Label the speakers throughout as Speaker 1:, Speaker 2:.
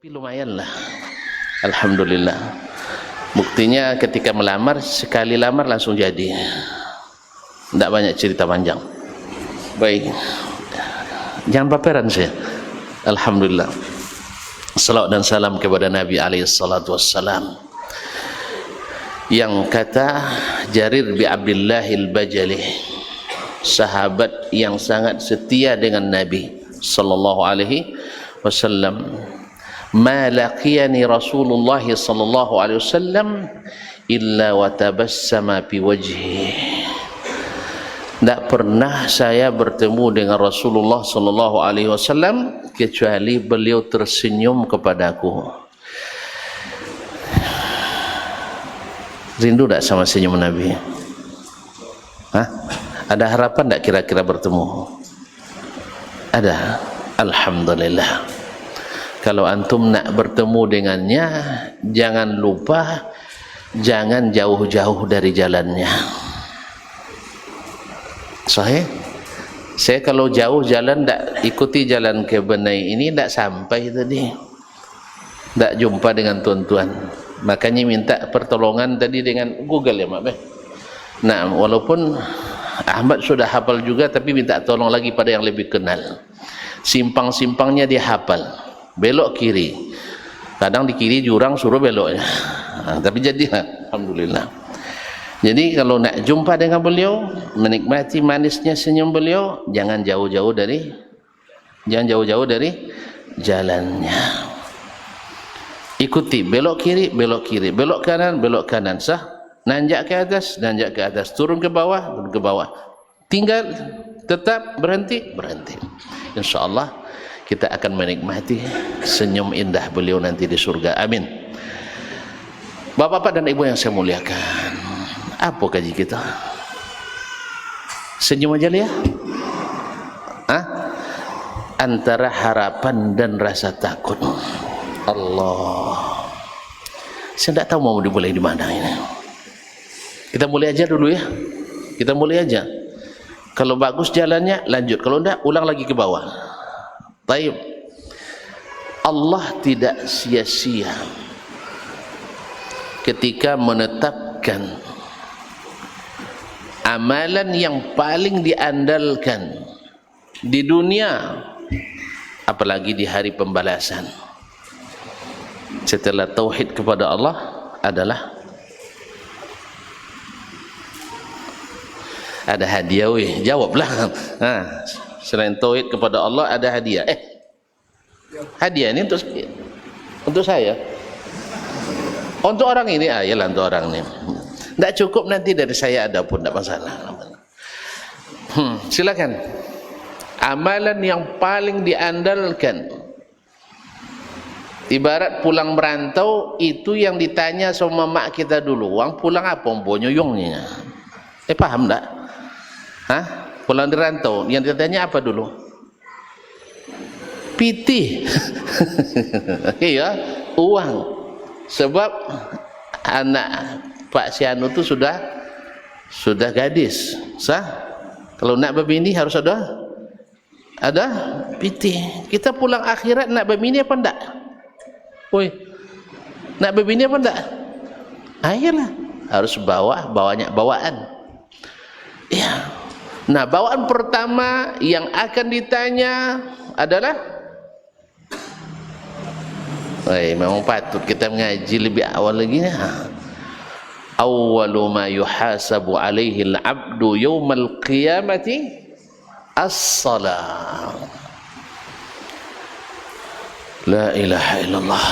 Speaker 1: Tapi lumayan lah, alhamdulillah. Buktinya ketika melamar, sekali lamar langsung jadi. Tidak banyak cerita panjang. Baik, jangan baperan saya. Alhamdulillah. Salawat dan salam kepada Nabi alaihissalatu wassalam. Yang kata Jarir bin Abdillahil Bajali, sahabat yang sangat setia dengan Nabi sallallahu alaihi wasallam, ma laqiyani Rasulullah sallallahu alaihi wasallam illa wa tabassama fi wajhi. Tak pernah saya bertemu dengan Rasulullah sallallahu alaihi wasallam kecuali beliau tersenyum kepadaku. Rindu tak sama senyum Nabi? Hah? Ada harapan tak kira-kira bertemu? Ada. Alhamdulillah. Kalau antum nak bertemu dengannya, jangan lupa, jangan jauh-jauh dari jalannya. Sahih? Saya kalau jauh jalan, tak ikuti jalan ke Benai ini, tak sampai tadi, tak jumpa dengan tuan-tuan. Makanya minta pertolongan tadi dengan Google ya Mak Beh. Nah, walaupun Ahmad sudah hafal juga, tapi minta tolong lagi pada yang lebih kenal. Simpang-simpangnya dia hafal, belok kiri, kadang di kiri jurang suruh beloknya, tapi jadilah, alhamdulillah. Jadi kalau nak jumpa dengan beliau, menikmati manisnya senyum beliau, jangan jauh-jauh dari jalannya. Ikuti, belok kiri, belok kanan, sah. Nanjak ke atas, turun ke bawah, tinggal, tetap, berhenti. InsyaAllah kita akan menikmati senyum indah beliau nanti di surga. Amin. Bapak-bapak dan ibu yang saya muliakan, apa kaji kita? Senyum aja ya. Antara harapan dan rasa takut. Allah, saya tidak tahu mau dimulai di mana ini. Kita mulai aja dulu ya. Kita mulai aja. Kalau bagus jalannya, lanjut. Kalau tidak, ulang lagi ke bawah. Baik. Allah tidak sia-sia ketika menetapkan amalan yang paling diandalkan di dunia, apalagi di hari pembalasan. Setelah tauhid kepada Allah adalah ada hadiah. Jawablah. Selain tauhid kepada Allah ada hadiah. Hadiah ini untuk saya, untuk orang ini, ayalah untuk orang ini. Tidak cukup nanti dari saya ada pun, tidak masalah. Silakan. Amalan yang paling diandalkan, ibarat pulang merantau, itu yang ditanya sama mak kita dulu, "Wang pulang apa mbonyonyongnya?" Paham tak? Pulang di rantau, yang ditanya apa dulu? Pitih. Iya, uang. Sebab anak Pak Sianu itu sudah gadis, sah. Kalau nak berbini harus ada pitih. Kita pulang akhirat nak berbini apa enggak? Nak berbini apa enggak? Ayolah, harus banyak bawaan. Ya. Nah, bawaan pertama yang akan ditanya adalah, memang patut kita mengaji lebih awal lagi. Awwalu ma yuhasabu alaihi al-'abdu yawmal qiyamati as-salah. La ilaha illallah.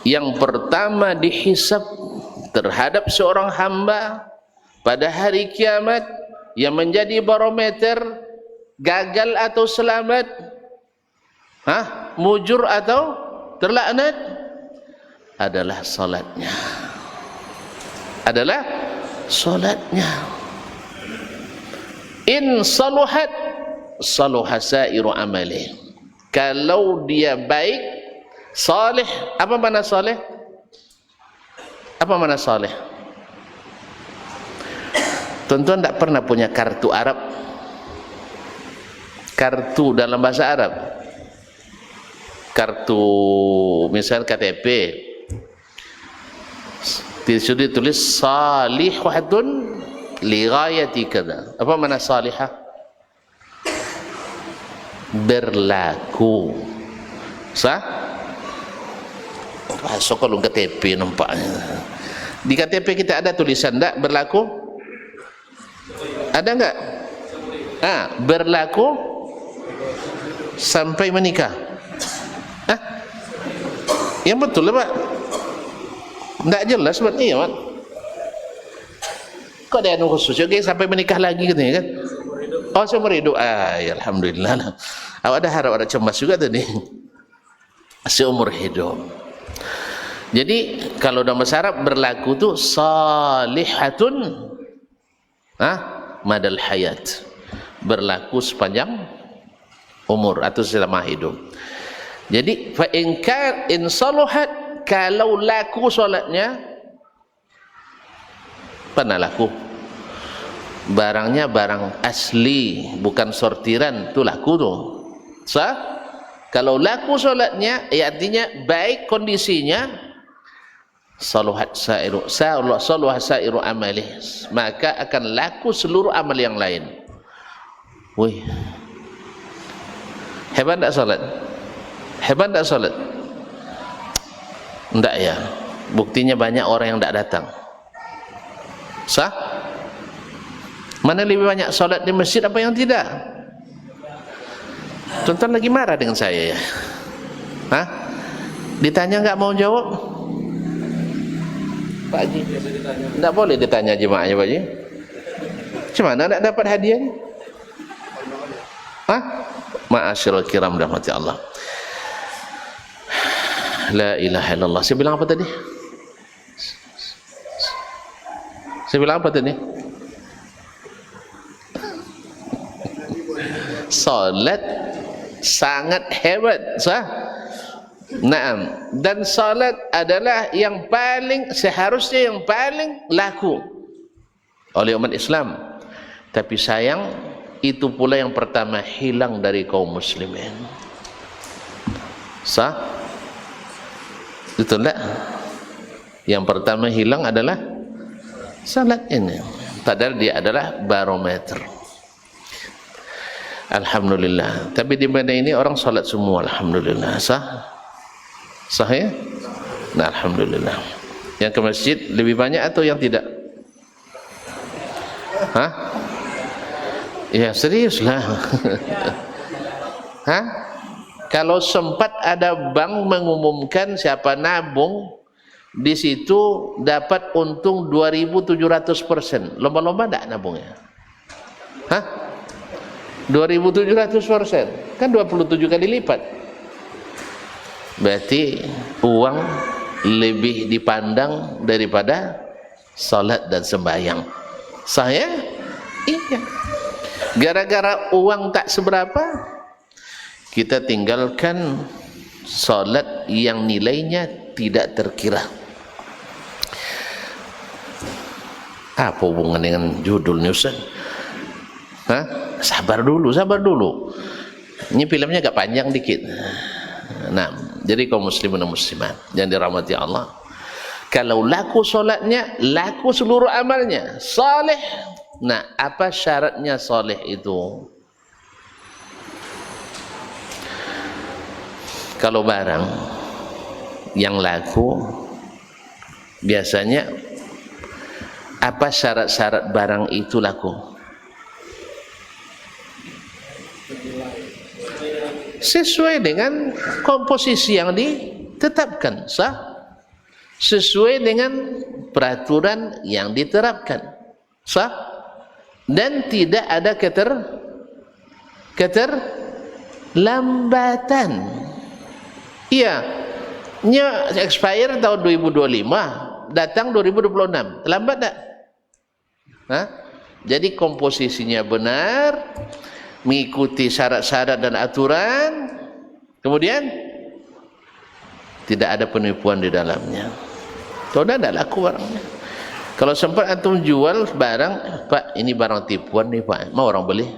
Speaker 1: Yang pertama dihisab terhadap seorang hamba pada hari kiamat, yang menjadi barometer gagal atau selamat, mujur atau terlaknat, adalah salatnya. In saluhat saluha sairu amali. Kalau dia baik, salih. Apa makna salih? Tuan-tuan tak pernah punya kartu Arab? Kartu dalam bahasa Arab. kartu misal KTP disuruh ditulis salihatun li ghayati kada. Apa makna salihah? Berlaku. Sah? Masuk kalau KTP nampaknya. Di KTP kita ada tulisan tak berlaku? Ada enggak? Berlaku sampai menikah. Yang betul lah Pak. Tak jelas sebenarnya ya Pak. Kok ada anu khusus okay, sampai menikah lagi katanya kan? Oh seumur hidup. Ya alhamdulillah. Awak ada harap ada cemas juga tadi. Seumur hidup. Jadi kalau dalam bahasa Arab berlaku tu salihatun madal hayat. Berlaku sepanjang umur atau selama hidup. Jadi fa in saluhat, kalau laku solatnya pernah laku. Barangnya barang asli, bukan sortiran, tu laku tu. Sah? Kalau laku solatnya, artinya baik kondisinya, saluhat sairu amalih, maka akan laku seluruh amal yang lain. Wih, hebat tak solat? Hebat tak solat? Enggak ya, buktinya banyak orang yang tak datang. Sah? Mana lebih banyak solat di masjid apa yang tidak? Tuan-tuan lagi marah dengan saya ya? Ditanya enggak mau jawab? Pak Haji, enggak boleh ditanya jemaahnya Pak Haji. Macam mana nak dapat hadiah ni? Ma'asyiral kiram rahmati Allah. La ilaha illallah. Saya bilang apa tadi? Saya bilang apa tadi? Salat sangat hebat, sah? Naam. Dan salat adalah yang paling, seharusnya yang paling laku oleh umat Islam. Tapi sayang, itu pula yang pertama hilang dari kaum muslimin. Sah? Itu enggak? Yang pertama hilang adalah salat ini. Padahal dia adalah barometer. Alhamdulillah. Tapi di mana ini orang salat semua, alhamdulillah. Sah? Sah ya? Nah, alhamdulillah. Yang ke masjid lebih banyak atau yang tidak? Ya seriuslah. Kalau sempat ada bank mengumumkan siapa nabung di situ dapat untung 2.700%, lomba-lomba tak nabungnya? 2.700%, kan 27 kali lipat. Berarti uang lebih dipandang daripada salat dan sembahyang. Saya? Iya. Gara-gara uang tak seberapa, kita tinggalkan salat yang nilainya tidak terkira. Apa hubungan dengan judulnya Ustaz? Sabar dulu. Ini filmnya agak panjang dikit. Nah, jadi kaum muslimin dan muslimat yang dirahmati Allah, kalau laku solatnya, laku seluruh amalnya, saleh. Nah, apa syaratnya saleh itu? Kalau barang yang laku, biasanya apa syarat-syarat barang itu laku? Sesuai dengan komposisi yang ditetapkan, sah? Sesuai dengan peraturan yang diterapkan, sah? Dan tidak ada keterlambatan. Iya, expire tahun 2025, datang 2026, terlambat tak? Jadi komposisinya benar, mengikuti syarat-syarat dan aturan, kemudian tidak ada penipuan di dalamnya. Sudah tidak laku barangnya. Kalau sempat antum jual barang, Pak, ini barang tipuan nih Pak, mau orang beli?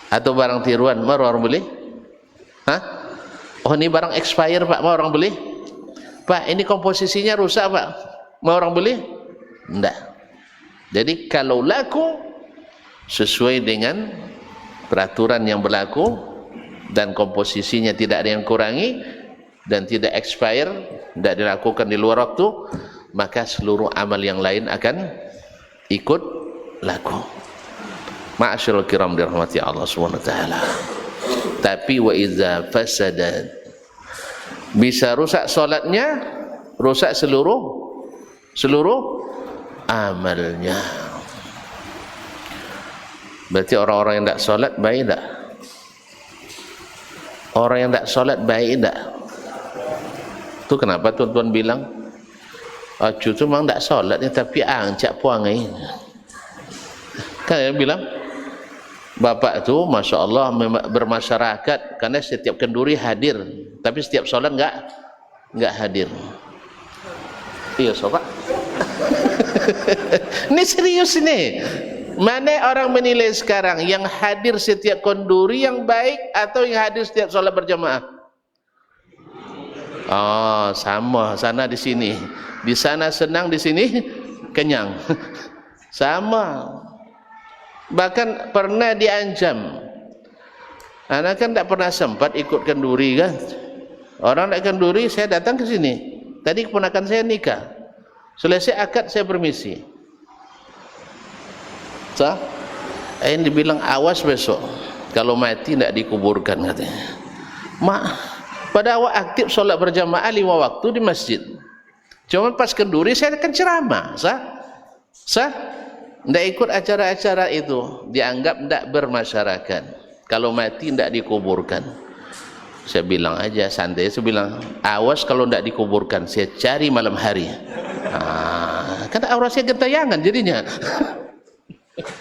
Speaker 1: Atau barang tiruan, mau orang beli? Oh ini barang expire Pak, mau orang beli? Pak ini komposisinya rusak Pak, mau orang beli? Enggak. Jadi kalau laku sesuai dengan peraturan yang berlaku dan komposisinya tidak ada yang kurangi dan tidak expire, tidak dilakukan di luar waktu, maka seluruh amal yang lain akan ikut laku. Ma'asyiral kiram dirahmati Allah Subhanahu wa taala. Tapi wa iza fasadat, bisa rusak salatnya, rusak seluruh amalnya. Berarti orang-orang yang tidak salat baik tak? Orang yang tidak salat baik tak? Itu kenapa tuan-tuan bilang acu tu memang tak solat ni tapi angcak puangai. Kan dia bilang bapak tu Masya Allah bermasyarakat karena setiap kenduri hadir, tapi setiap solat enggak hadir. Iya sobat. Ini serius ini. Mana orang menilai sekarang yang hadir setiap kenduri yang baik atau yang hadir setiap solat berjamaah? Oh, sama sana di sini. Di sana senang, di sini kenyang. Sama. Bahkan pernah diancam. Anak kan tak pernah sempat ikut kenduri kan. Orang nak kenduri, saya datang ke sini. Tadi keponakan saya nikah. Selesai akad saya permisi. Sah? Ini dibilang awas besok. Kalau mati tak dikuburkan katanya. Mak, pada awak aktif solat berjamaah 5 waktu di masjid. Cuma pas kenduri saya akan ceramah. Sah? Sah? Tidak ikut acara-acara itu, dianggap tidak bermasyarakat. Kalau mati tidak dikuburkan. Saya bilang aja santai, saya bilang awas kalau tidak dikuburkan, saya cari malam hari. Kan aura saya gentayangan jadinya.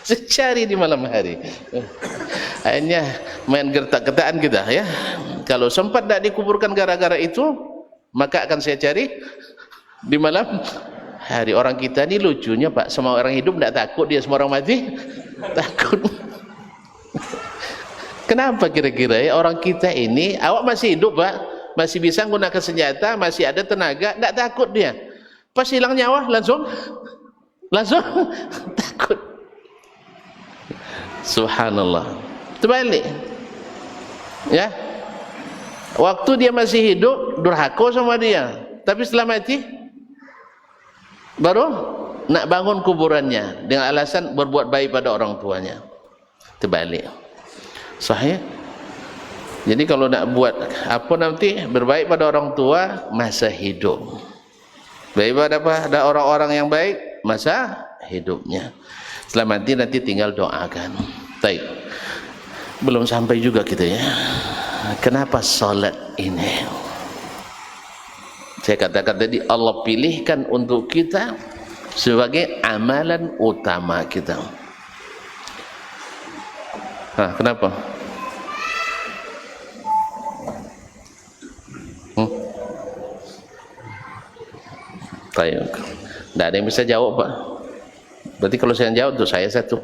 Speaker 1: Saya cari di malam hari. Akhirnya main gertak-gertakan kita ya. Kalau sempat tidak dikuburkan gara-gara itu, maka akan saya cari di malam hari. Orang kita ni lucunya Pak, semua orang hidup tidak takut, dia semua orang mati takut. Kenapa kira-kira ya orang kita ini? Awak masih hidup Pak, masih bisa menggunakan senjata, masih ada tenaga, tidak takut dia. Pas hilang nyawa langsung takut. Subhanallah. Terbalik ya, waktu dia masih hidup durhaka sama dia, tapi setelah mati baru nak bangun kuburannya dengan alasan berbuat baik pada orang tuanya. Terbalik. Sahih. Jadi kalau nak buat apa nanti berbaik pada orang tua masa hidup, baik pada orang-orang yang baik masa hidupnya. Setelah mati nanti tinggal doakan. Baik. Belum sampai juga kita ya. Kenapa salat ini? Saya katakan tadi Allah pilihkan untuk kita sebagai amalan utama kita. Kenapa? Tidak ada yang bisa jawab Pak. Berarti kalau saya jawab tuh saya satu.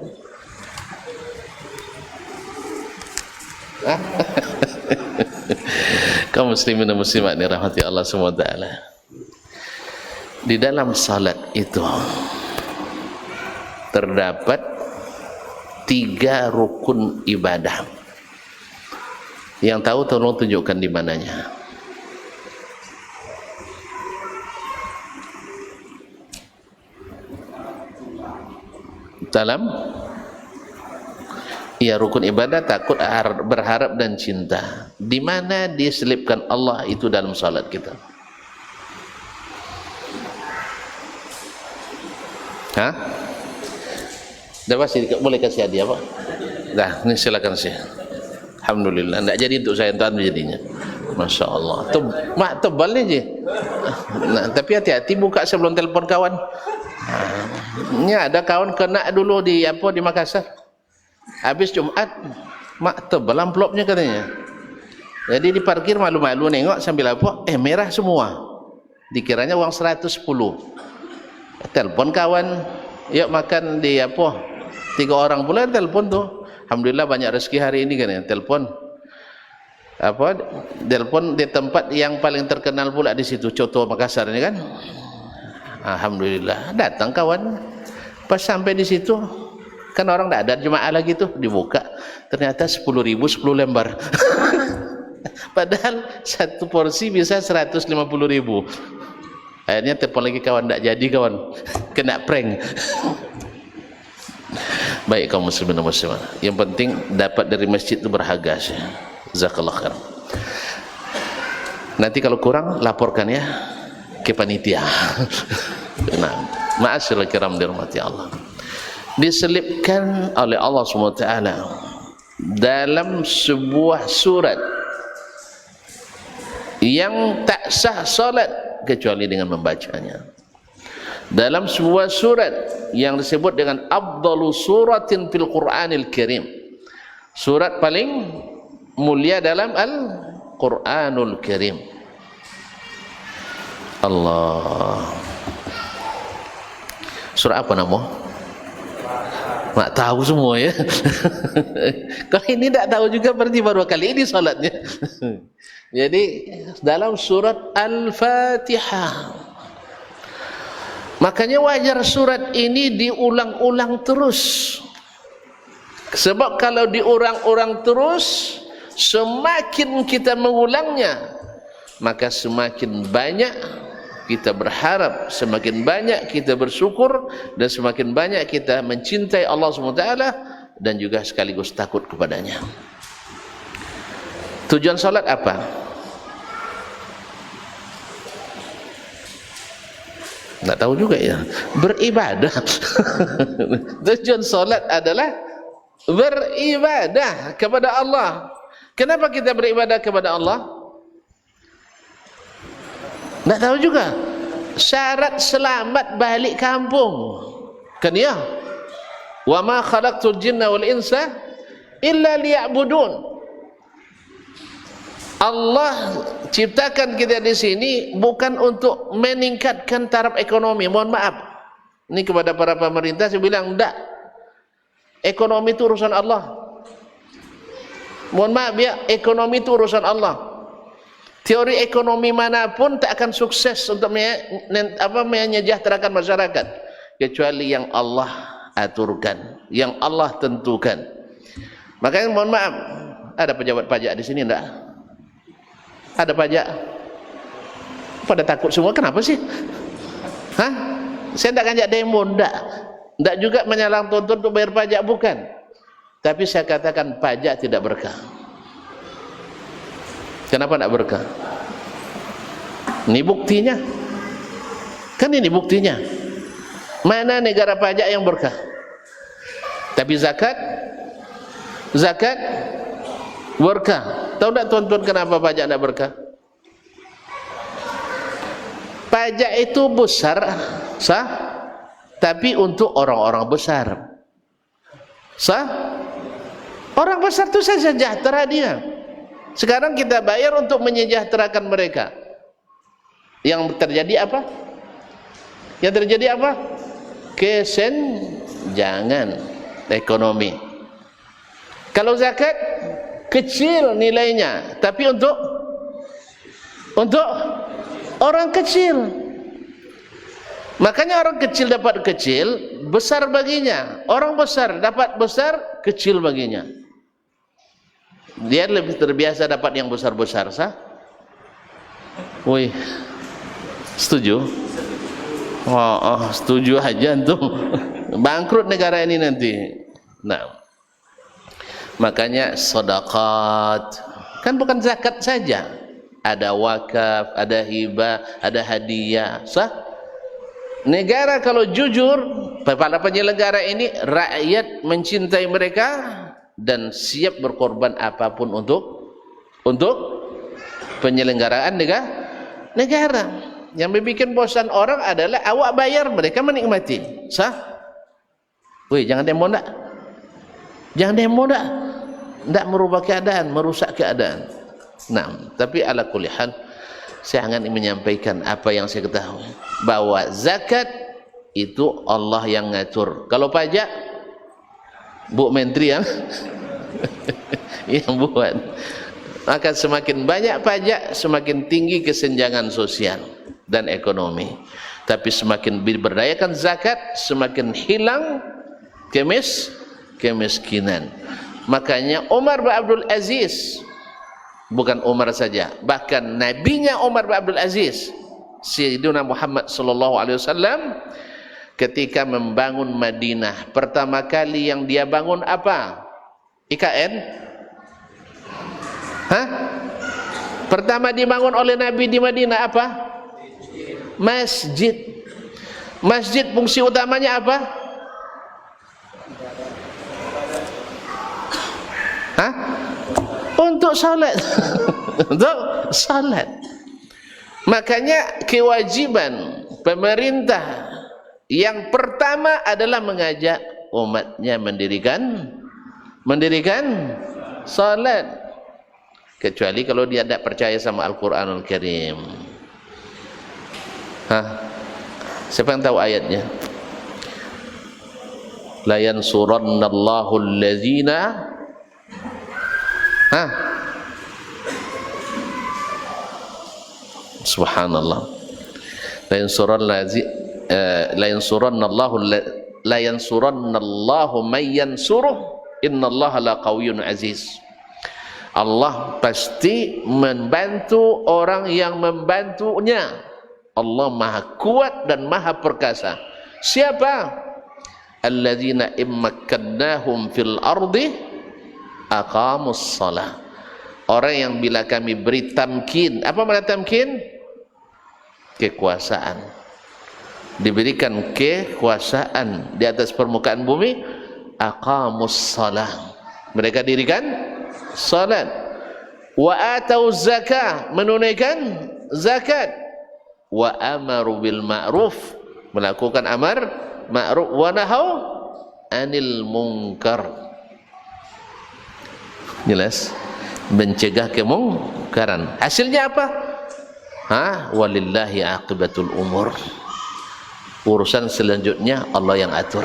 Speaker 1: Kaum muslimin dan muslimat dirahmati Allah SWT. Di dalam salat itu terdapat 3 rukun ibadah. Yang tahu tolong tunjukkan di mananya. Dalam rukun ibadah takut, berharap dan cinta. Di mana diselipkan Allah itu dalam salat kita? Dah pasti boleh kasih hadiah Pak? Dah, ini silakan sih. Alhamdulillah, tidak jadi untuk saya tuan jadinya. Masya Allah. Mak tebal ni je. Tapi hati-hati buka sebelum telefon kawan. Ini ada kawan kena dulu di Makassar. Habis Jumat, mak tebal amplopnya katanya. Jadi di parkir malu-malu nengok sambil apa? Merah semua. Dikiranya uang 110. Telepon kawan, yuk makan di 3 orang pula telepon tuh. Alhamdulillah banyak rezeki hari ini kan ya, telepon. apa telepon di tempat yang paling terkenal pula di situ, Coto Makassar ini kan. Alhamdulillah datang kawan. Pas sampai di situ kan orang tidak ada jemaah lagi tuh, dibuka ternyata 10.000 10 lembar. Padahal satu porsi bisa 150.000. Akhirnya telepon lagi kawan, tidak jadi kawan, kena prank. Baik kaum muslimin dan muslimat, yang penting dapat dari masjid itu berharga sih. Jazakallah khair. Nanti kalau kurang laporkan ya ke panitia. Nah, ma'asyiral kiram dirahmati Allah. Diselipkan oleh Allah SWT dalam sebuah surat yang tak sah salat kecuali dengan membacanya. Dalam sebuah surat yang disebut dengan afdalu suratin fil Qur'anil Karim, surat paling mulia dalam Al-Quranul Karim. Allah. Surah apa nama? Tak tahu semua ya. Kalau ini tak tahu juga berarti baru kali ini salatnya. Jadi dalam surat Al-Fatihah. Makanya wajar surat ini diulang-ulang terus. Sebab kalau diulang-ulang terus, semakin kita mengulangnya, maka semakin banyak kita berharap, semakin banyak kita bersyukur, dan semakin banyak kita mencintai Allah SWT dan juga sekaligus takut kepadanya. Tujuan salat apa? Tak tahu juga ya. Beribadah. Tujuan salat adalah beribadah kepada Allah. Kenapa kita beribadah kepada Allah? Tak tahu juga. Syarat selamat balik kampung kan ya? Wa ma khalaqtul jinna wal insa illa liya'budun. Allah ciptakan kita di sini bukan untuk meningkatkan taraf ekonomi. Mohon maaf, ini kepada para pemerintah saya bilang enggak. Ekonomi itu urusan Allah. Mohon maaf ya, ekonomi itu urusan Allah. Teori ekonomi manapun tak akan sukses untuk menyejahterakan masyarakat kecuali yang Allah aturkan, yang Allah tentukan. Makanya mohon maaf, ada pejabat pajak di sini enggak? Ada pajak? Pada takut semua, kenapa sih? Hah? Saya tidak ngajak demo, enggak juga menyalang tuntut untuk bayar pajak, bukan. Tapi saya katakan pajak tidak berkah. Kenapa tidak berkah? Ini buktinya. Kan ini buktinya. Mana negara pajak yang berkah? Tapi zakat berkah. Tahu tak tuan-tuan kenapa pajak tidak berkah? Pajak itu besar, sah, tapi untuk orang-orang besar. Sah? Orang besar itu sejahtera dia. Sekarang kita bayar untuk menyejahterakan mereka. Yang terjadi apa? Yang terjadi apa? Kesenjangan ekonomi. Kalau zakat kecil nilainya, tapi untuk orang kecil. Makanya orang kecil dapat kecil, besar baginya. Orang besar dapat besar, kecil baginya. Dia lebih terbiasa dapat yang besar-besar, sah? Wih, setuju? Setuju aja tuh. Bangkrut negara ini nanti. Nah, makanya sedekah kan bukan zakat saja, ada wakaf, ada hibah, ada hadiah, sah? Negara kalau jujur, para penyelenggara ini rakyat mencintai mereka dan siap berkorban apapun untuk penyelenggaraan negara. Yang membuat bosan orang adalah awak bayar, mereka menikmati, sah? Wih, jangan demo ndak? Jangan demo ndak? Ndak merubah keadaan, merusak keadaan. Nah, tapi ala kulli hal saya ingin menyampaikan apa yang saya ketahui, bahwa zakat itu Allah yang ngatur. Kalau pajak Bu Menteri yang buat. Maka semakin banyak pajak, semakin tinggi kesenjangan sosial dan ekonomi. Tapi semakin diberdayakan zakat, semakin hilang kemiskinan. Makanya Umar bin Abdul Aziz, bukan Umar saja, bahkan nabinya Umar bin Abdul Aziz, Sayyidina Muhammad sallallahu alaihi wasallam, ketika membangun Madinah, pertama kali yang dia bangun apa? IKN? Hah? Pertama dibangun oleh Nabi di Madinah apa? Masjid. Masjid fungsi utamanya apa? Hah? Untuk salat. Untuk salat. Makanya kewajiban pemerintah yang pertama adalah mengajak umatnya mendirikan salat. Kecuali kalau dia tidak percaya sama Al-Quranul Karim. Hah? Siapa yang tahu ayatnya? La yansurannallahu allazina. Hah? Subhanallah. La yansurannallahu man yansuruh innallaha laqawiyyun aziz. Allah pasti membantu orang yang membantunya. Allah maha kuat dan maha perkasa. Siapa? Alladzina immakkannahum fil ardi aqamus shalah. Orang yang bila kami beri tamkin. Apa makna tamkin? Kekuasaan. Diberikan kekuasaan di atas permukaan bumi, aqamus shalah. Mereka dirikan salat. Wa atau zakah, menunaikan zakat. Wa amaru bil ma'ruf, melakukan amar ma'ruf, wa nahau anil munkar. Jelas, mencegah kemungkaran. Hasilnya apa? Walillahi aqibatul umur. Urusan selanjutnya Allah yang atur.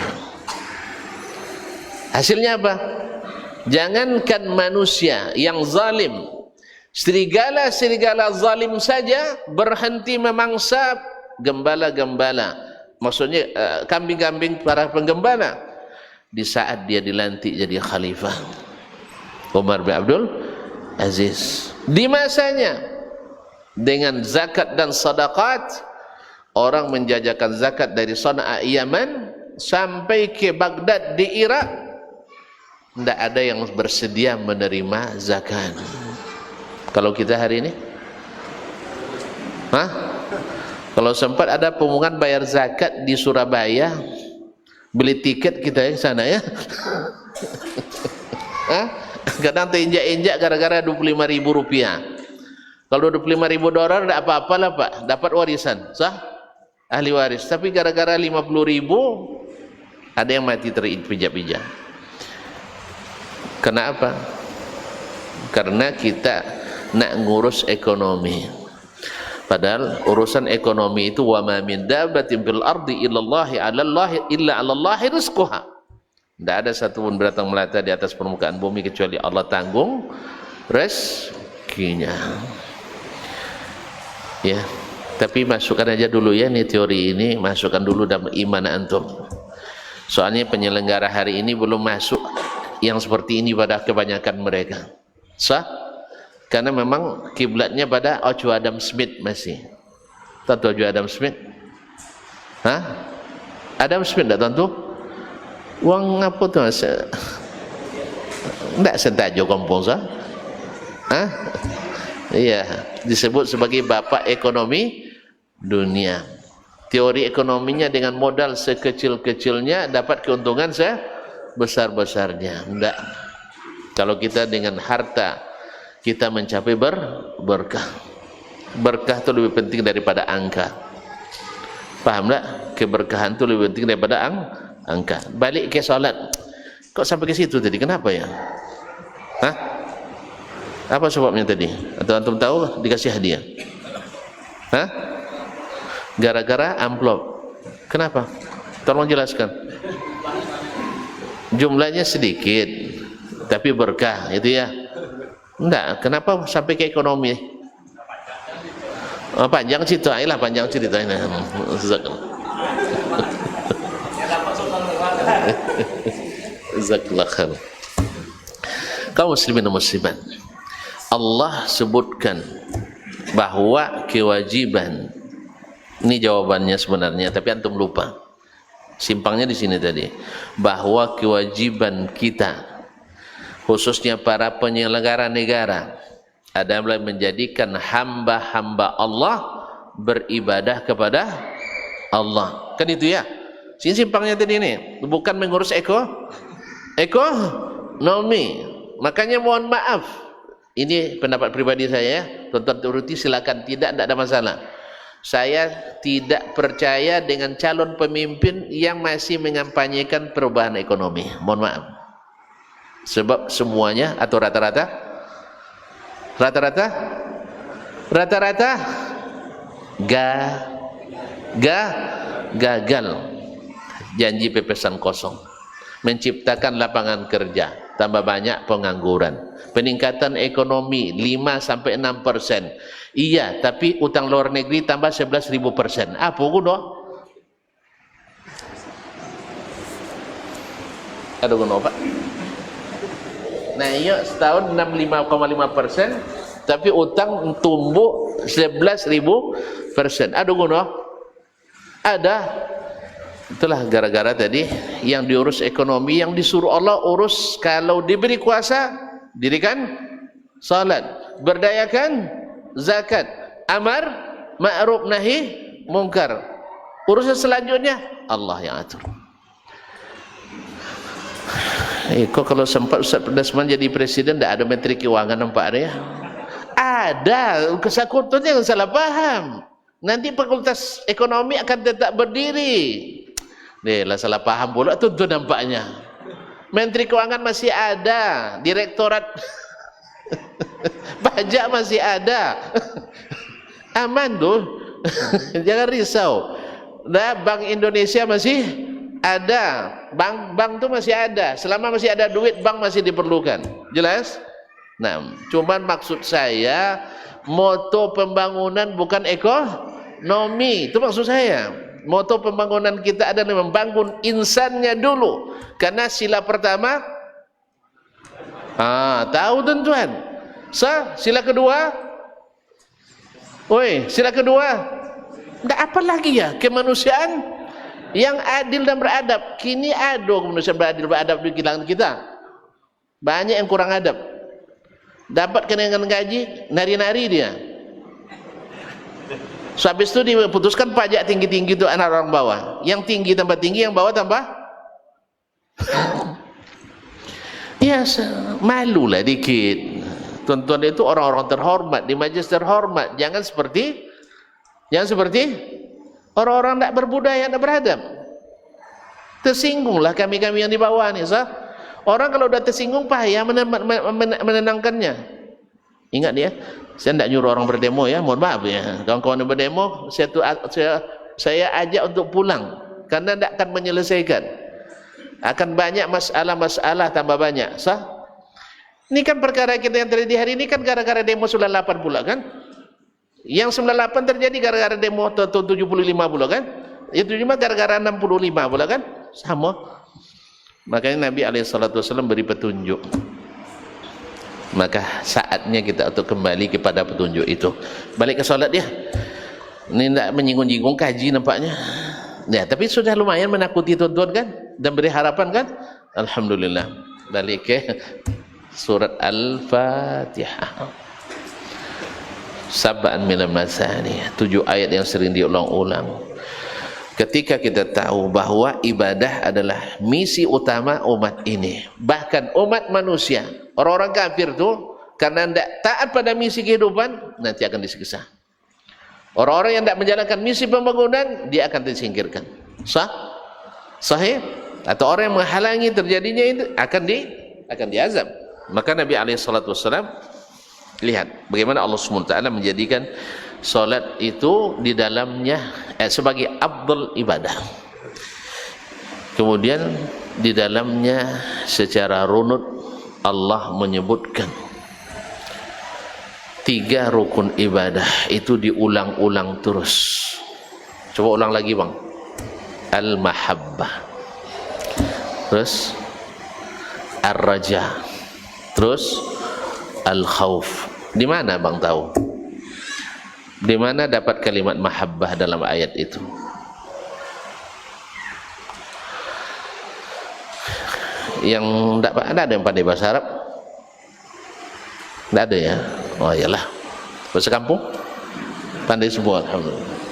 Speaker 1: Hasilnya apa? Jangankan manusia yang zalim, serigala-serigala zalim saja berhenti memangsa gembala-gembala, maksudnya kambing-kambing para penggembala, di saat dia dilantik jadi khalifah Umar bin Abdul Aziz. Di masanya, dengan zakat dan sedekah, orang menjajakan zakat dari Sana'a Yaman sampai ke Baghdad di Irak. Tidak ada yang bersedia menerima zakat. Kalau kita hari ini, kalau sempat ada pengumuman bayar zakat di Surabaya, beli tiket kita ke sana ya. Kadang terinjak-injak gara-gara 25.000 rupiah. Kalau 25.000 dolar tidak apa-apa lah Pak, dapat warisan, sah? Ahli waris. Tapi gara-gara 50.000 ada yang mati terpijak-pijak. Kenapa? Karena kita nak ngurus ekonomi. Padahal urusan ekonomi itu, wa ma min dabbatin fil ardi illa 'alallahi rizquha. Tidak ada satupun binatang melata di atas permukaan bumi kecuali Allah tanggung rezekinya. Ya, tapi masukkan aja dulu ya, ini teori ini masukkan dulu dalam iman antum. Soalnya penyelenggara hari ini belum masuk yang seperti ini pada kebanyakan mereka. Sah? Karena memang kiblatnya pada Ojo Adam Smith masih. Tahu Ojo Adam Smith? Adam Smith tak tentu? Wang apa tu? Tidak sentajo kompong sah? Iya, disebut sebagai bapak ekonomi dunia. Teori ekonominya dengan modal sekecil-kecilnya dapat keuntungan sebesar-besarnya. Tidak. Kalau kita dengan harta kita mencapai berkah. Berkah itu lebih penting daripada angka. Paham tak? Keberkahan itu lebih penting daripada angka. Balik ke salat. Kok sampai ke situ tadi? Kenapa ya? Apa sebabnya tadi? Atau antum tahu dikasih hadiah? Gara-gara amplop. Kenapa? Tolong jelaskan. Jumlahnya sedikit, tapi berkah, itu ya. Enggak, kenapa sampai ke ekonomi? Oh, panjang cerita, lah panjang cerita ini. Jazakallah khair. Kaum muslimin dan muslimat, Allah sebutkan bahwa kewajiban, ini jawabannya sebenarnya, tapi antum lupa. Simpangnya di sini tadi, bahwa kewajiban kita, khususnya para penyelenggara negara, adalah menjadikan hamba-hamba Allah beribadah kepada Allah. Kan itu ya? Sini simpangnya tadi ini, bukan mengurus ekonomi. Makanya mohon maaf, ini pendapat pribadi saya, tuan-tuan turuti silakan, tidak ada masalah. Saya tidak percaya dengan calon pemimpin yang masih mengampanyekan perubahan ekonomi. Mohon maaf. Sebab semuanya atau rata-rata gagal. Janji pepesan kosong. Menciptakan lapangan kerja, tambah banyak pengangguran. Peningkatan ekonomi 5-6%. Iya, tapi utang luar negeri tambah 11.000%. Apa guna? Ada guna Pak? Nah, iya setahun 65,5%, tapi utang tumbuh 11.000%. Ada guna? Ada. Itulah gara-gara tadi yang diurus ekonomi, yang disuruh Allah urus. Kalau diberi kuasa, dirikan salat, berdayakan zakat, amar ma'ruf nahi mungkar. Urusan selanjutnya Allah yang atur. Kok kalau sempat Ustaz Desman jadi presiden tidak ada menteri keuangan, nampak ya? Ada, kesakutannya yang salah paham. Nanti fakultas ekonomi akan tetap berdiri. Lah salah paham pula tu nampaknya. Menteri keuangan masih ada, direktorat pajak masih ada. Aman tuh. Jangan risau. Nah, Bank Indonesia masih ada. Bank tu masih ada. Selama masih ada duit, bank masih diperlukan. Jelas? Nah, cuman maksud saya, moto pembangunan bukan ekonomi. Itu maksud saya. Moto pembangunan kita adalah membangun insannya dulu. Karena sila pertama, tahu tuan-tuan. Sila kedua, sila kedua, tidak apa lagi ya, kemanusiaan yang adil dan beradab. Kini ada kemanusiaan beradil beradab di kalangan kita. Banyak yang kurang adab. Dapat kenaikan gaji, nari-nari dia. So, habis itu diputuskan pajak tinggi-tinggi itu anak orang bawah. Yang tinggi tambah tinggi, yang bawah tambah. Ya, malulah dikit. Tuan-tuan itu orang-orang terhormat, di majelis terhormat. Jangan seperti orang-orang tidak berbudaya, tidak beradab. Tersinggunglah kami-kami yang di bawah ni. Orang kalau sudah tersinggung payah menenangkannya. Ingat dia, saya tidak nyuruh orang berdemo ya, mohon maaf ya. Kawan-kawan yang berdemo, saya ajak untuk pulang, karena tidak akan menyelesaikan. Akan banyak masalah tambah banyak. Ini kan perkara kita yang terjadi hari ini kan gara-gara demo 98 pula kan? Yang 98 terjadi gara-gara demo 75 pula kan? Itu cuma gara-gara 65 pula kan? Sama. Makanya Nabi SAW beri petunjuk. Maka saatnya kita untuk kembali kepada petunjuk itu. Balik ke solat dia. Ini tidak menyinggung-nyinggung kaji nampaknya. Ya, tapi sudah lumayan menakuti tuan-tuan kan? Dan beri harapan kan? Alhamdulillah. Balik ke surat Al-Fatihah. Sab'an minal masani. 7 ayat yang sering diulang-ulang. Ketika kita tahu bahwa ibadah adalah misi utama umat ini, bahkan umat manusia, orang-orang kafir tu karena tidak taat pada misi kehidupan, nanti akan disiksa. Orang-orang yang tidak menjalankan misi pembangunan, dia akan disingkirkan. Sahih? Atau orang yang menghalangi terjadinya itu akan diazab. Maka Nabi SAW lihat bagaimana Allah SWT menjadikan solat itu di dalamnya sebagai afdal ibadah. Kemudian di dalamnya secara runut Allah menyebutkan 3 rukun ibadah itu diulang-ulang terus. Coba ulang lagi bang. Al-mahabbah, terus ar-raja, terus al-khauf. Di mana bang tahu? Di mana dapat kalimat mahabbah dalam ayat itu? Yang tidak ada yang pandai bahasa Arab? Tidak ada ya? Oh iyalah, bahasa kampung pandai semua, alhamdulillah.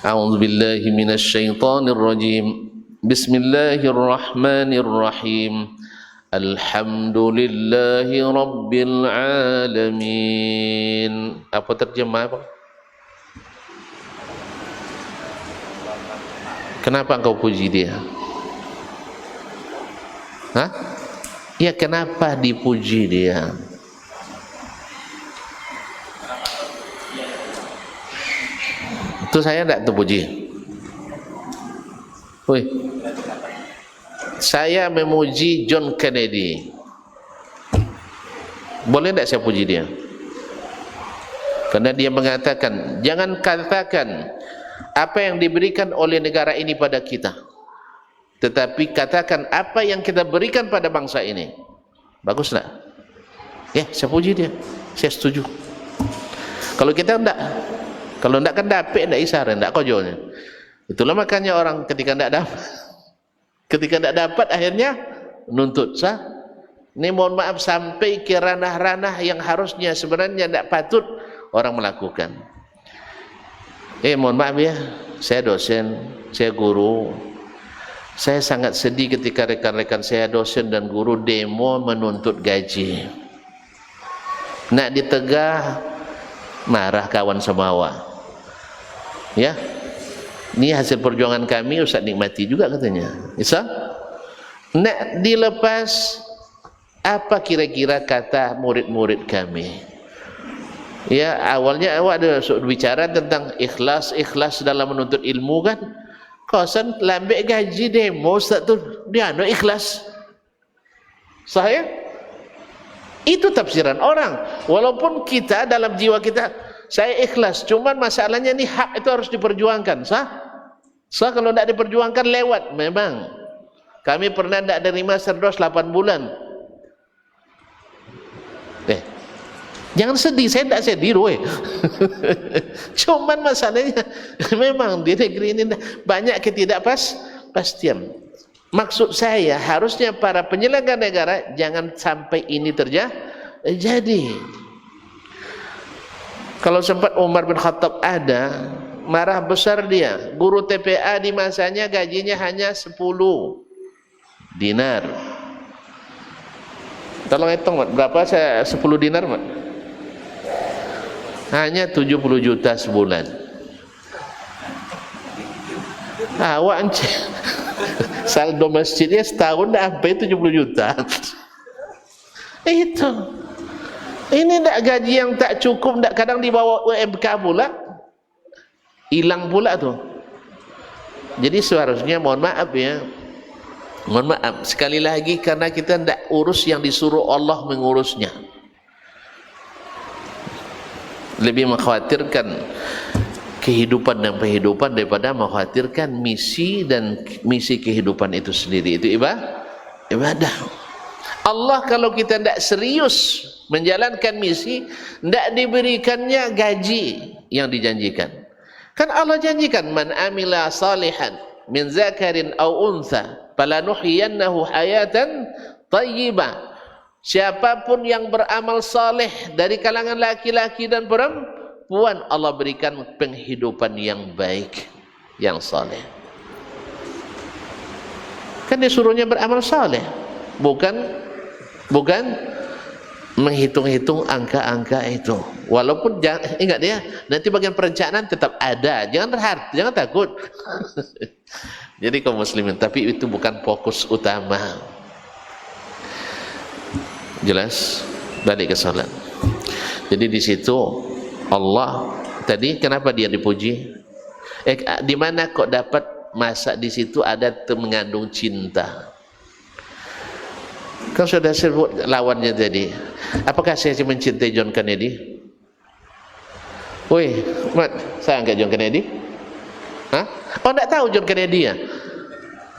Speaker 1: A'udzu billahi minasy syaithanir rajim. Bismillahirrahmanirrahim. Alhamdulillahi rabbil alamin. Apa terjemah apa? Kenapa engkau puji dia? Hah? Ya, kenapa dipuji dia? Itu saya tidak terpuji. Woi, saya memuji John Kennedy. Boleh tidak saya puji dia? Karena dia mengatakan, jangan katakan apa yang diberikan oleh negara ini pada kita, tetapi katakan apa yang kita berikan pada bangsa ini. Bagus tak? Ya, saya puji dia. Saya setuju. Kalau kita tidak, kalau tidak kan dapet, tidak isar, tidak kojolnya. Itulah makanya orang ketika tidak dapat akhirnya nuntut sah. Ini mohon maaf sampai ke ranah-ranah yang harusnya sebenarnya tidak patut orang melakukan. Mohon maaf ya, saya dosen, saya guru. Saya sangat sedih ketika rekan-rekan saya dosen dan guru demo menuntut gaji. Nak ditegah, marah kawan semawa. Ya, ini hasil perjuangan kami, Ustaz nikmati juga katanya. Bisa? Nak dilepas, apa kira-kira kata murid-murid kami? Ya, awalnya awak ada bicara tentang ikhlas dalam menuntut ilmu kan? Kosan lambek gaji demo Ustaz tu, dia no ikhlas. Saya? Itu tafsiran orang. Walaupun kita dalam jiwa kita, saya ikhlas, cuman masalahnya ni hak itu harus diperjuangkan, sah? Sah, kalau tidak diperjuangkan lewat. Memang kami pernah tidak terima serdos 8 bulan. Jangan sedih, saya tidak sedih weh. Cuman masalahnya memang di negeri ini banyak ketidakpastian. Maksud saya, harusnya para penyelenggara negara jangan sampai ini terjadi. Kalau sempat Umar bin Khattab ada, marah besar dia. Guru TPA di masanya gajinya hanya 10 dinar. Tolong hitung, Mat, berapa saya 10 dinar, Mat? Hanya 70 juta sebulan. Awak saldo masjidnya setahun dah sampai 70 juta. Itu. Ini tidak gaji yang tak cukup, tidak, kadang dibawa UMK pula, hilang pula tu. Jadi seharusnya mohon maaf ya, mohon maaf sekali lagi, karena kita tidak urus yang disuruh Allah mengurusnya. Lebih mengkhawatirkan kehidupan dan kehidupan daripada mengkhawatirkan misi dan misi kehidupan itu sendiri. Itu ibadah. Allah kalau kita tidak serius menjalankan misi, tidak diberikannya gaji yang dijanjikan. Kan Allah janjikan, man amila salihan min zakarin aw untha falanuhyiyannahu hayatan thayyibah. Siapapun yang beramal saleh dari kalangan laki-laki dan perempuan, Allah berikan penghidupan yang baik, yang saleh. Kan disuruhnya beramal saleh, bukan menghitung-hitung angka-angka itu. Walaupun ingat ya, nanti bagian perencanaan tetap ada. Jangan takut. Jadi kaum muslimin, tapi itu bukan fokus utama. Jelas? Balik ke salat. Jadi di situ Allah tadi kenapa dia dipuji? Di mana kok dapat masa di situ ada mengandung cinta? Kan sudah sebut lawannya tadi. Apakah saya mencintai John Kennedy? Woi, Mat, saya angkat John Kennedy. Hah? Oh, enggak tahu John Kennedy ya?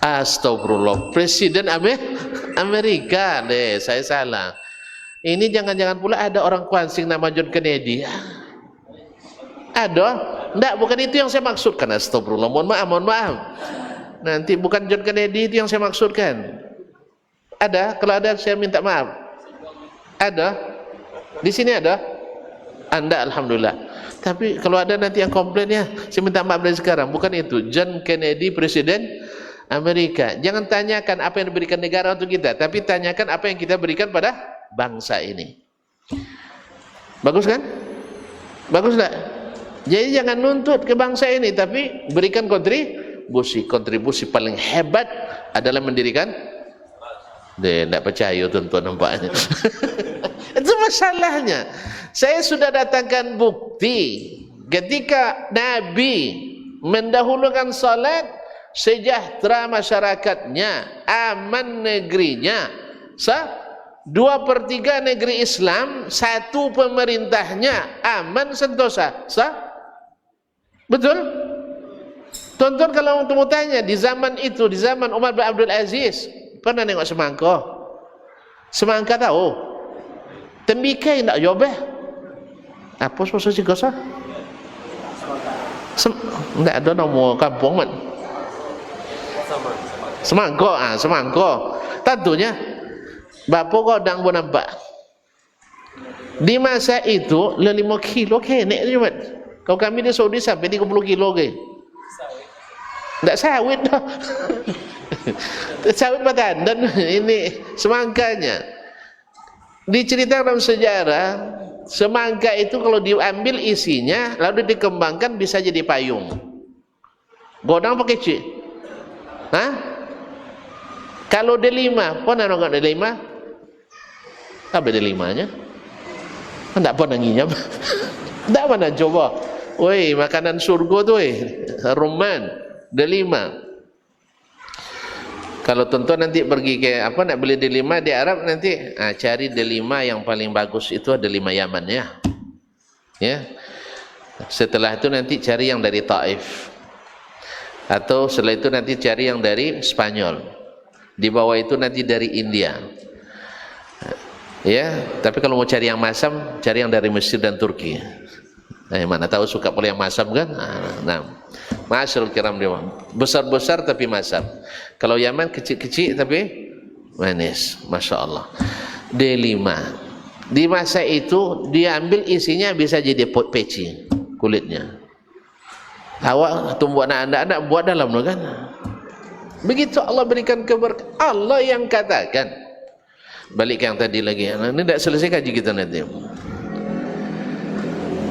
Speaker 1: Astagfirullah, Presiden Amerika deh, saya salah. Ini jangan-jangan pula ada orang Kuansing nama John Kennedy. Ada? Enggak, bukan itu yang saya maksudkan. Astagfirullah, mohon maaf. Nanti bukan John Kennedy itu yang saya maksudkan. Ada? Kalau ada saya minta maaf. Ada? Di sini ada? Anda alhamdulillah. Tapi kalau ada nanti yang komplain ya, saya minta maaf dari sekarang. Bukan itu. John Kennedy Presiden Amerika. Jangan tanyakan apa yang diberikan negara untuk kita, tapi tanyakan apa yang kita berikan pada bangsa ini. Bagus kan? Bagus tak? Jadi jangan nuntut ke bangsa ini, tapi berikan kontribusi paling hebat adalah mendirikan. Dia tidak percaya tuan-tuan nampaknya. Itu masalahnya. Saya sudah datangkan bukti ketika Nabi mendahulukan salat, sejahtera masyarakatnya, aman negerinya. 2/3 negeri Islam, 1 pemerintahnya, aman sentosa. Betul? Tonton kalau mau tanya, di zaman itu, di zaman Umar bin Abdul Aziz, pernah nengok semangka? Semangka tahu? Tembikai tak jawab? Apa semasa sih kosa? Tak ada nama kampung man. Semangka, semangka. Tentunya bapa kau dang pun nampak. Di masa itu 5 kilo kenek je mat. Kalau kami di Saudi sampai 30 kilo ke. Tak sawit dah. Sawit badan dan ini semangkanya. Diceritakan dalam sejarah, semangka itu kalau diambil isinya lalu dikembangkan bisa jadi payung. Godang pakai cik. Hah? Kalau D5, pernah nonton D5? Apa D5-nya? Tak pernah nginyap. Tak pernah coba. Woi, makanan surga tu Roman D5. Kalau tuan-tuan nanti pergi ke nak beli D5 di Arab nanti cari D5 yang paling bagus, itu ada D5 Yaman ya. Ya. Setelah itu nanti cari yang dari Taif. Atau setelah itu nanti cari yang dari Spanyol. Di bawah itu nanti dari India. Ya, tapi kalau mau cari yang masam, cari yang dari Mesir dan Turki. Mana tahu suka pula yang masam kan? Nah, Masyaallah kiram dia. Besar-besar tapi masam. Kalau Yaman kecil-kecil tapi manis. Masya Allah. D5. Di masa itu dia ambil isinya bisa jadi pot peci kulitnya. Awak tumbuh anak-anak buat dalam tu kan? Begitu Allah berikan keberkahan. Allah yang katakan. Balik yang tadi lagi. Ini tidak selesai kaji kita nanti.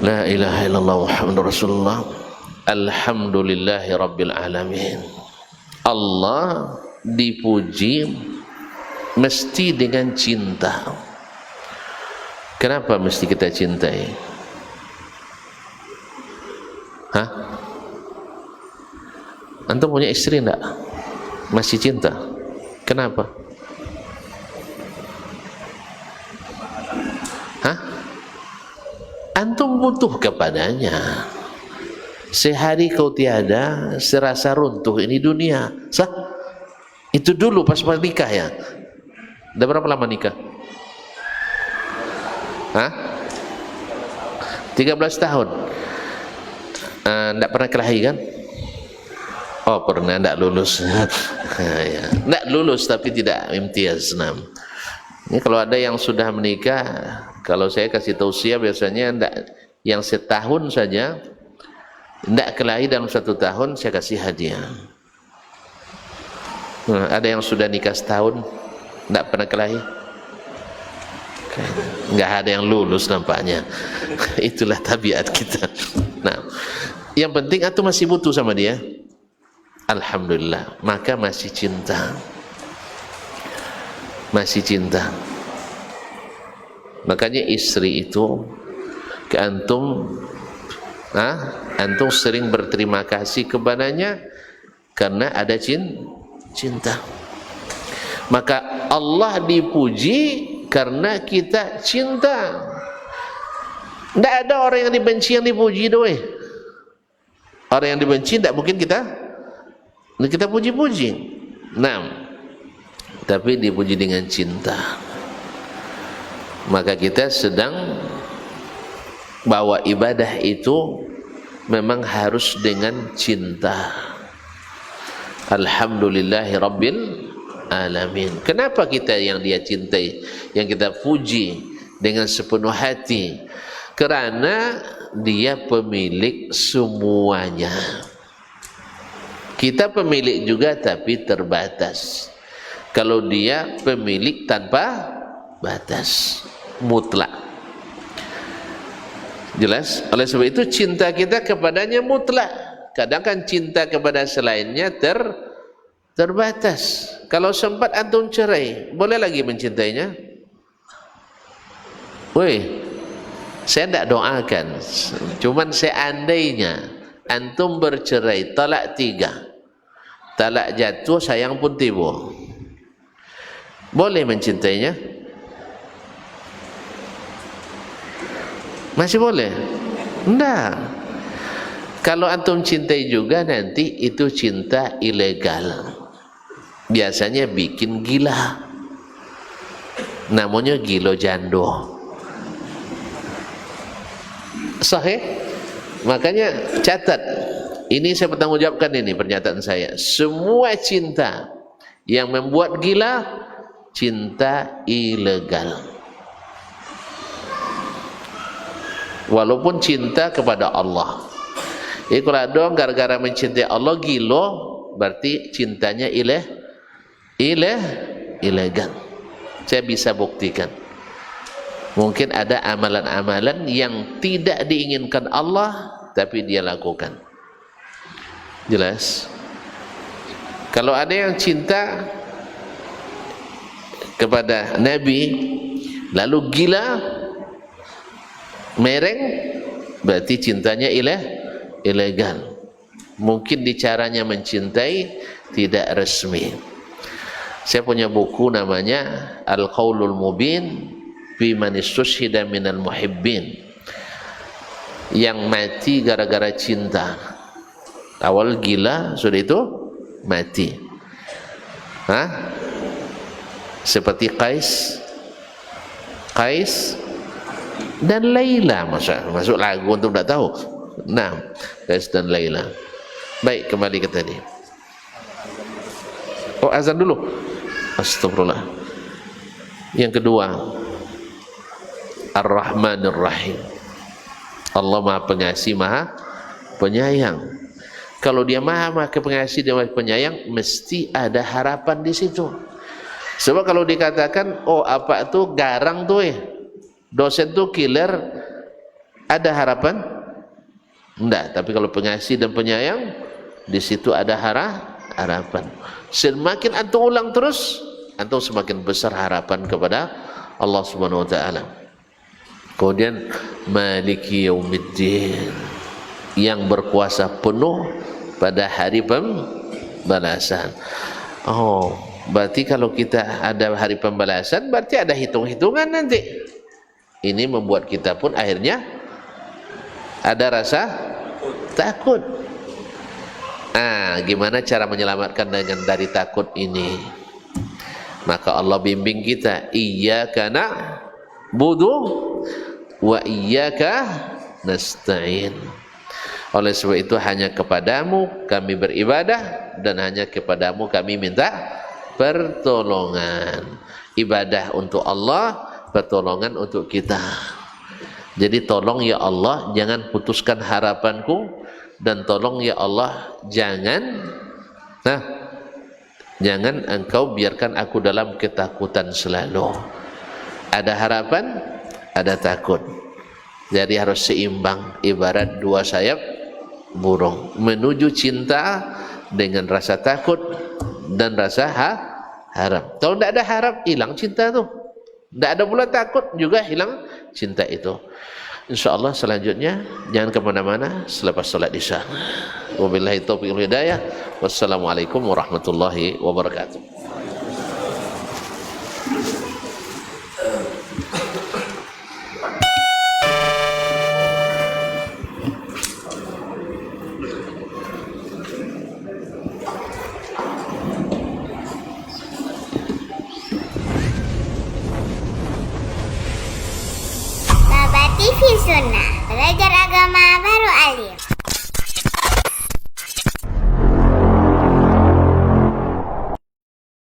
Speaker 1: La ilaha illallah Muhammadur Rasulullah. Alhamdulillahi Rabbil Alamin. Allah dipuji mesti dengan cinta. Kenapa mesti kita cintai? Hah? Antum punya istri enggak? Masih cinta? Kenapa? Hah? Antum butuh kepadanya. Sehari kau tiada, serasa runtuh ini dunia. Itu dulu pas nikah ya. Udah berapa lama nikah? Hah? 13 tahun. Enggak pernah kelahi kan? Oh pernah, enggak lulus. Enggak lulus tapi tidak imtiaz. Ini kalau ada yang sudah menikah, kalau saya kasih tausiah biasanya enggak, yang setahun saja tidak kelahi dalam 1 tahun saya kasih hadiah. Ada yang sudah nikah setahun tidak pernah kelahi, nggak ada yang lulus nampaknya. Itulah tabiat kita. Nah, yang penting aku masih butuh sama dia, alhamdulillah, maka masih cinta, masih cinta. Makanya istri itu ke antum, antum sering berterima kasih kepadanya karena ada cinta. Maka Allah dipuji karena kita cinta. Tidak ada orang yang dibenci yang dipuji doh. Orang yang dibenci tidak mungkin kita puji-puji. Nah, tapi dipuji dengan cinta. Maka kita sedang bahwa ibadah itu memang harus dengan cinta. Alhamdulillahi Rabbil Alamin. Kenapa kita yang dia cintai, yang kita puji dengan sepenuh hati? Kerana dia pemilik semuanya. Kita pemilik juga tapi terbatas. Kalau dia pemilik tanpa batas, mutlak. Jelas? Oleh sebab itu cinta kita kepadanya mutlak. Kadang kan cinta kepada selainnya terbatas. Kalau sempat antum cerai, boleh lagi mencintainya? Woi, saya tidak doakan, cuman seandainya antum bercerai, talak 3, talak jatuh, sayang pun tiba, boleh mencintainya? Masih boleh? Tidak. Kalau antum cintai juga nanti itu cinta ilegal, biasanya bikin gila, namanya gilo jando. Sahih? Makanya catat, ini saya bertanggungjawabkan, ini pernyataan saya. Semua cinta yang membuat gila, cinta ilegal. Walaupun cinta kepada Allah. Jadi kalau ada gara-gara mencintai Allah gila, berarti cintanya ilegal. Saya bisa buktikan. Mungkin ada amalan-amalan yang tidak diinginkan Allah, tapi dia lakukan. Jelas? Kalau ada yang cinta kepada Nabi, lalu gila, mereng, berarti cintanya ilegal. Mungkin di caranya mencintai tidak resmi. Saya punya buku namanya Al-Qaulul Mubin fi man istushhida minal muhibbin, yang mati gara-gara cinta. Awal gila, sudah itu mati. Seperti Qais dan Laila, masuk lagu untuk tidak tahu. Nah, Qais dan Laila. Baik, kembali ke tadi. Oh, azan dulu. Astagfirullah. Yang kedua, Ar-Rahmanir Rahim. Allah Maha Pengasih, Maha Penyayang. Kalau dia Maha Pengasih dan Maha Penyayang, mesti ada harapan di situ. Sebab kalau dikatakan, oh apa itu garang tuh dosen tuh killer, ada harapan? Enggak. Tapi kalau pengasih dan penyayang, di situ ada harapan. Semakin antum ulang terus, antum semakin besar harapan kepada Allah Subhanahu Wa Taala. Kemudian Maliki Yaumiddin, yang berkuasa penuh pada hari pembalasan. Oh, berarti kalau kita ada hari pembalasan, berarti ada hitung-hitungan nanti. Ini membuat kita pun akhirnya ada rasa takut. Gimana cara menyelamatkan dari takut ini? Maka Allah bimbing kita, iyyaka na'budu wa iyyaka nasta'in. Oleh sebab itu hanya kepadamu kami beribadah dan hanya kepadamu kami minta pertolongan. Ibadah untuk Allah, pertolongan untuk kita. Jadi tolong ya Allah, jangan putuskan harapanku, dan tolong ya Allah, jangan engkau biarkan aku dalam ketakutan selalu. Ada harapan, ada takut. Jadi harus seimbang, ibarat dua sayap burung, menuju cinta dengan rasa takut dan rasa harap. Kalau tidak ada harap, hilang cinta tuh. Tidak ada pula takut, juga hilang cinta itu. InsyaAllah selanjutnya jangan kemana-mana selepas salat isya. Wabillahi taufiq wal hidayah. Wassalamualaikum warahmatullahi wabarakatuh.
Speaker 2: TV Sunnah, belajar agama baru alim.